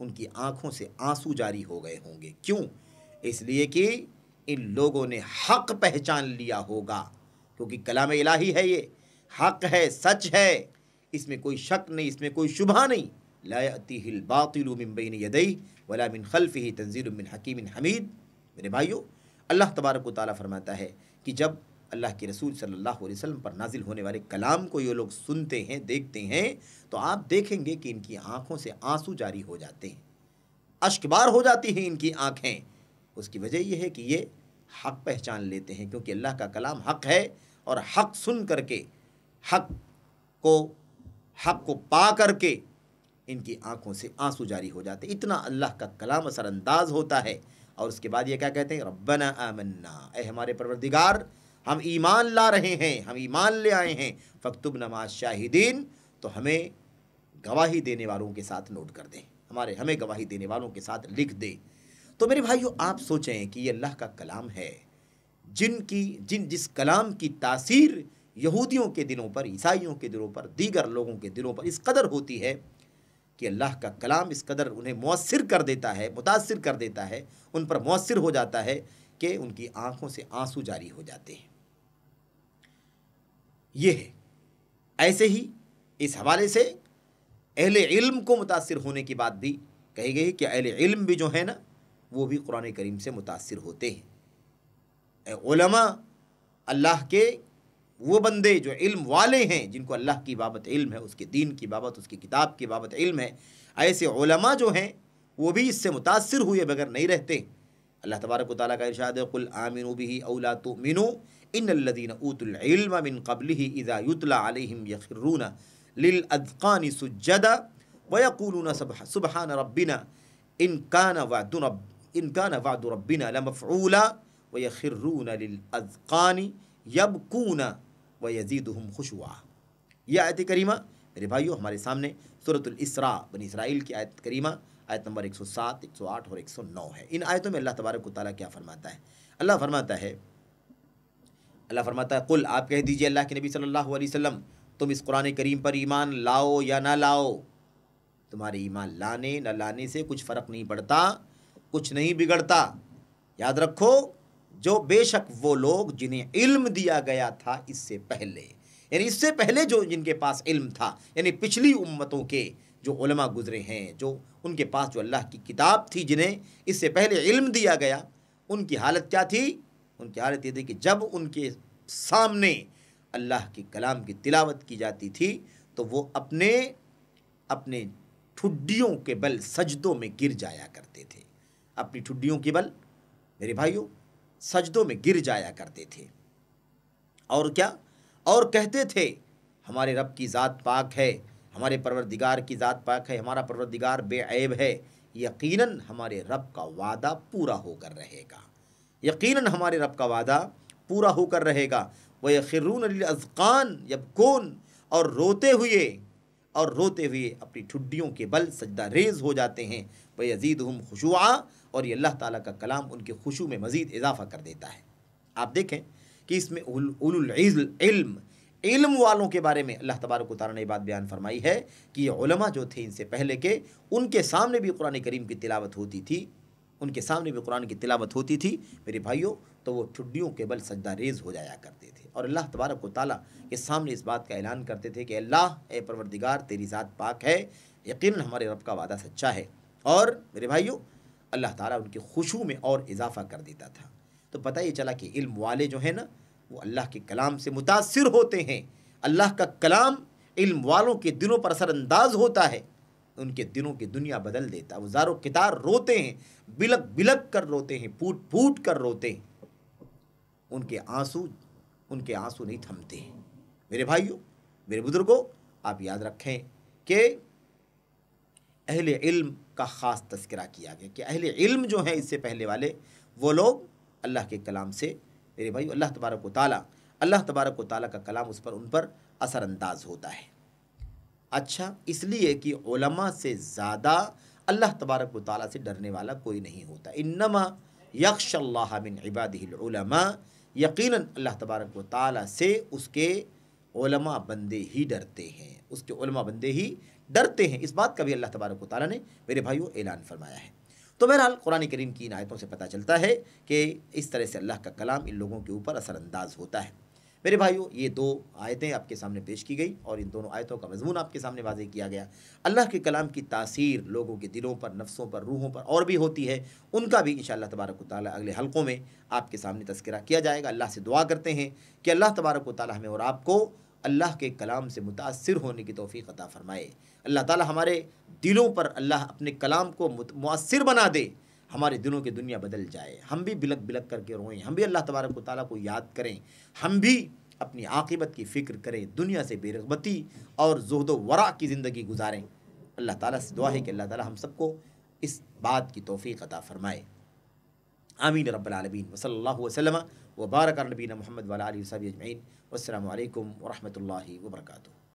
ان کی آنکھوں سے آنسو جاری ہو گئے ہوں گے۔ کیوں؟ اس لیے کہ ان لوگوں نے حق پہچان لیا ہوگا، کیونکہ کلام الہی ہے، یہ حق ہے، سچ ہے، اس میں کوئی شک نہیں، اس میں کوئی شبہ نہیں۔ لا یأتیہ الباطل من بین یدیہ ولا من خلفہ تنزیل من حکیم حمید۔ میرے بھائیو، اللہ تبارک و تعالیٰ فرماتا ہے کہ جب اللہ کے رسول صلی اللہ علیہ وسلم پر نازل ہونے والے کلام کو یہ لوگ سنتے ہیں، دیکھتے ہیں، تو آپ دیکھیں گے کہ ان کی آنکھوں سے آنسو جاری ہو جاتے ہیں، اشکبار ہو جاتی ہیں ان کی آنکھیں۔ اس کی وجہ یہ ہے کہ یہ حق پہچان لیتے ہیں، کیونکہ اللہ کا کلام حق ہے، اور حق سن کر کے حق کو پا کر کے ان کی آنکھوں سے آنسو جاری ہو جاتے ہیں۔ اتنا اللہ کا کلام اثر انداز ہوتا ہے۔ اور اس کے بعد یہ کیا کہتے ہیں؟ ربنا آمنا، اے ہمارے پروردگار، ہم ایمان لا رہے ہیں، ہم ایمان لے آئے ہیں، فاکتبنا مع الشاہدین، تو ہمیں گواہی دینے والوں کے ساتھ نوٹ کر دیں، ہمیں گواہی دینے والوں کے ساتھ لکھ دیں۔ تو میرے بھائیو، آپ سوچیں کہ یہ اللہ کا کلام ہے، جس کلام کی تاثیر یہودیوں کے دلوں پر، عیسائیوں کے دلوں پر، دیگر لوگوں کے دلوں پر اس قدر ہوتی ہے کہ اللہ کا کلام اس قدر انہیں مؤثر کر دیتا ہے، متاثر کر دیتا ہے، ان پر مؤثر ہو جاتا ہے کہ ان کی آنکھوں سے آنسو جاری ہو جاتے ہیں۔ یہ ہے۔ ایسے ہی اس حوالے سے اہل علم کو متاثر ہونے کی بات بھی کہی گئی کہ اہل علم بھی جو ہے نا، وہ بھی قرآن کریم سے متاثر ہوتے ہیں۔ علماء، اللہ کے وہ بندے جو علم والے ہیں، جن کو اللہ کی بابت علم ہے، اس کے دین کی بابت، اس کی کتاب کی بابت علم ہے، ایسے علماء جو ہیں وہ بھی اس سے متاثر ہوئے بغیر نہیں رہتے۔ اللہ تبارک و تعالیٰ کا ارشاد ہے، قل آمنوا به او لا تؤمنوا ان الذين اوتوا العلم من قبله اذا يتلى عليهم يخرون للاذقان سجدا ويقولون سبحان ربنا ان كان وعد ربنا لمفعولا ويخرون للاذقان يبكون ويزيدهم خشوعا۔ یہ آیت کریمہ میرے بھائیو ہمارے سامنے سورۃ الاسراء، بنی اسرائیل کی آیت کریمہ، آیت نمبر 107، 108 اور 109 ہے۔ ان آیتوں میں اللہ تبارک و تعالیٰ کیا فرماتا ہے؟ اللہ فرماتا ہے قل، آپ کہہ دیجئے اللہ کے نبی صلی اللہ علیہ وسلم، تم اس قرآن کریم پر ایمان لاؤ یا نہ لاؤ، تمہارے ایمان لانے نہ لانے سے کچھ فرق نہیں پڑتا، کچھ نہیں بگڑتا۔ یاد رکھو، جو بے شک وہ لوگ جنہیں علم دیا گیا تھا اس سے پہلے، یعنی اس سے پہلے جن کے پاس علم تھا، یعنی پچھلی امتوں کے جو علماء گزرے ہیں، جو ان کے پاس جو اللہ کی کتاب تھی، جنہیں اس سے پہلے علم دیا گیا، ان کی حالت کیا تھی؟ ان کی حالت یہ تھی کہ جب ان کے سامنے اللہ کے کلام کی تلاوت کی جاتی تھی تو وہ اپنے ٹھڈیوں کے بل سجدوں میں گر جایا کرتے تھے، اپنی ٹھڈیوں کے بل میرے بھائیوں سجدوں میں گر جایا کرتے تھے۔ اور کیا؟ اور کہتے تھے ہمارے رب کی ذات پاک ہے، ہمارے پروردگار کی ذات پاک ہے، ہمارا پروردگار بے عیب ہے، یقیناً ہمارے رب کا وعدہ پورا ہو کر رہے گا، یقیناً ہمارے رب کا وعدہ پورا ہو کر رہے گا۔ وَيَخِرُّونَ لِلْأَذْقَانِ يَبْكُونَ، اور روتے ہوئے اپنی ٹھڈیوں کے بل سجدہ ریز ہو جاتے ہیں۔ وَيَزِيدُهُمْ خُشُوعًا، اور یہ اللہ تعالیٰ کا کلام ان کے خشوع میں مزید اضافہ کر دیتا ہے۔ آپ دیکھیں کہ اس میں اولو العلم، علم والوں کے بارے میں اللہ تبارک و تعالیٰ نے یہ بات بیان فرمائی ہے کہ یہ علماء جو تھے ان سے پہلے کے، ان کے سامنے بھی قرآن کریم کی تلاوت ہوتی تھی، میرے بھائیوں، تو وہ ٹھڈیوں کے بل سجدہ ریز ہو جایا کرتے تھے، اور اللہ تبارک و تعالیٰ کے سامنے اس بات کا اعلان کرتے تھے کہ اللہ، اے پروردگار، تیری ذات پاک ہے، یقیناً ہمارے رب کا وعدہ سچا ہے۔ اور میرے بھائیوں، اللہ تعالیٰ ان کے خشوع میں اور اضافہ کر دیتا تھا۔ تو پتہ یہ چلا کہ علم والے جو ہیں نا، وہ اللہ کے کلام سے متاثر ہوتے ہیں، اللہ کا کلام علم والوں کے دلوں پر اثر انداز ہوتا ہے، ان کے دلوں کی دنیا بدل دیتا ہے، وہ زار و قطار روتے ہیں، بلک بلک کر روتے ہیں، پھوٹ پھوٹ کر روتے ہیں، ان کے آنسو نہیں تھمتے ہیں۔ میرے بھائیوں، میرے بزرگوں، آپ یاد رکھیں کہ اہل علم کا خاص تذکرہ کیا گیا کہ اہل علم جو ہیں اس سے پہلے والے، وہ لوگ اللہ کے کلام سے، میرے بھائیو، اللہ تبارک و تعالیٰ کا کلام ان پر اثر انداز ہوتا ہے۔ اچھا، اس لیے کہ علماء سے زیادہ اللہ تبارک و تعالیٰ سے ڈرنے والا کوئی نہیں ہوتا۔ انما یخش اللہ من عبادہ العلماء، یقیناً اللہ تبارک و تعالیٰ سے اس کے علماء بندے ہی ڈرتے ہیں، اس کے علماء بندے ہی ڈرتے ہیں، اس بات کا بھی اللہ تبارک و تعالیٰ نے میرے بھائیوں اعلان فرمایا ہے۔ تو بہرحال قرآن کریم کی ان آیتوں سے پتہ چلتا ہے کہ اس طرح سے اللہ کا کلام ان لوگوں کے اوپر اثر انداز ہوتا ہے۔ میرے بھائیوں، یہ دو آیتیں آپ کے سامنے پیش کی گئی اور ان دونوں آیتوں کا مضمون آپ کے سامنے واضح کیا گیا۔ اللہ کے کلام کی تاثیر لوگوں کے دلوں پر، نفسوں پر، روحوں پر اور بھی ہوتی ہے، ان کا بھی انشاءاللہ تبارک و تعالیٰ اگلے حلقوں میں آپ کے سامنے تذکرہ کیا جائے گا۔ اللہ سے دعا کرتے ہیں کہ اللہ تبارک و تعالیٰ ہمیں اور آپ کو اللہ کے کلام سے متاثر ہونے کی توفیق عطا فرمائے۔ اللہ تعالیٰ ہمارے دلوں پر اللہ اپنے کلام کو مؤثر بنا دے، ہمارے دلوں کی دنیا بدل جائے، ہم بھی بلک بلک کر کے روئیں، ہم بھی اللہ تبارک و تعالیٰ کو یاد کریں، ہم بھی اپنی عاقبت کی فکر کریں، دنیا سے بے رغبتی اور زہد و ورع کی زندگی گزاریں۔ اللہ تعالیٰ سے دعا ہے کہ اللہ تعالیٰ ہم سب کو اس بات کی توفیق عطا فرمائے۔ آمین رب العالمین۔ وصلی اللہ وسلم وبارک علی نبینا محمد وعلی آلہ وصحبہ اجمعین۔ والسلام علیکم ورحمۃ اللہ وبرکاتہ۔